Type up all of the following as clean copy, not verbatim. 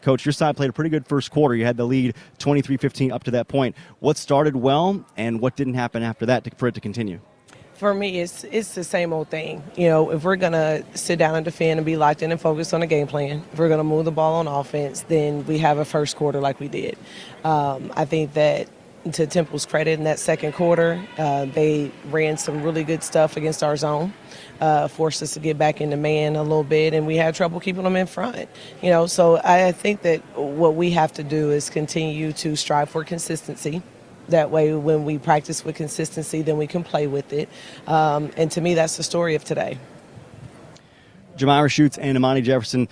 Coach, your side played a pretty good first quarter. You had the lead 23-15 up to that point. What started well and what didn't happen after that for it to continue? For me, it's the same old thing. You know, if we're going to sit down and defend and be locked in and focused on a game plan, if we're going to move the ball on offense, then we have a first quarter like we did. I think that to Temple's credit, in that second quarter, they ran some really good stuff against our zone, forced us to get back into man a little bit, and we had trouble keeping them in front. You know, so I think that what we have to do is continue to strive for consistency. That way, when we practice with consistency, then we can play with it. And to me, that's the story of today. Jamira Schutz and Imani Jefferson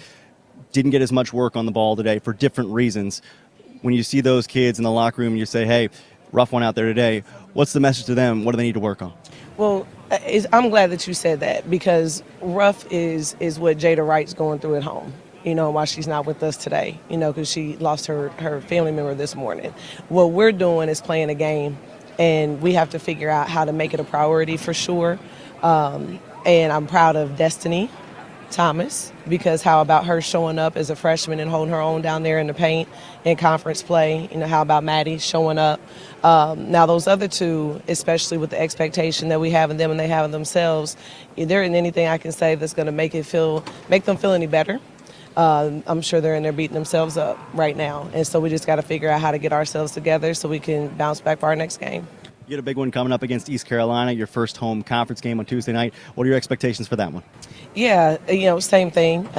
didn't get as much work on the ball today for different reasons. When you see those kids in the locker room and you say, hey, rough one out there today, what's the message to them? What do they need to work on? Well, I'm glad that you said that, because rough is what Jada Wright's going through at home, you know, while she's not with us today, you know, because she lost her family member this morning. What we're doing is playing a game, and we have to figure out how to make it a priority for sure. And I'm proud of Destiny Thomas, because how about her showing up as a freshman and holding her own down there in the paint in conference play? You know, how about Maddie showing up? Now those other two, especially with the expectation that we have in them and they have in themselves, there isn't anything I can say that's going to make them feel any better. I'm sure they're in there beating themselves up right now, and so we just got to figure out how to get ourselves together so we can bounce back for our next game. You get a big one coming up against East Carolina, your first home conference game on Tuesday night. What are your expectations for that one? Yeah, you know, same thing.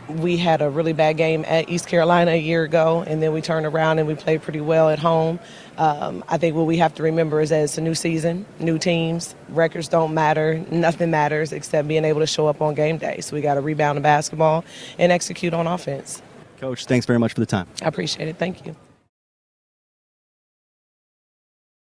We had a really bad game at East Carolina a year ago, and then we turned around and we played pretty well at home. I think what we have to remember is that it's a new season, new teams. Records don't matter. Nothing matters except being able to show up on game day. So we got to rebound in basketball and execute on offense. Coach, thanks very much for the time. I appreciate it. Thank you.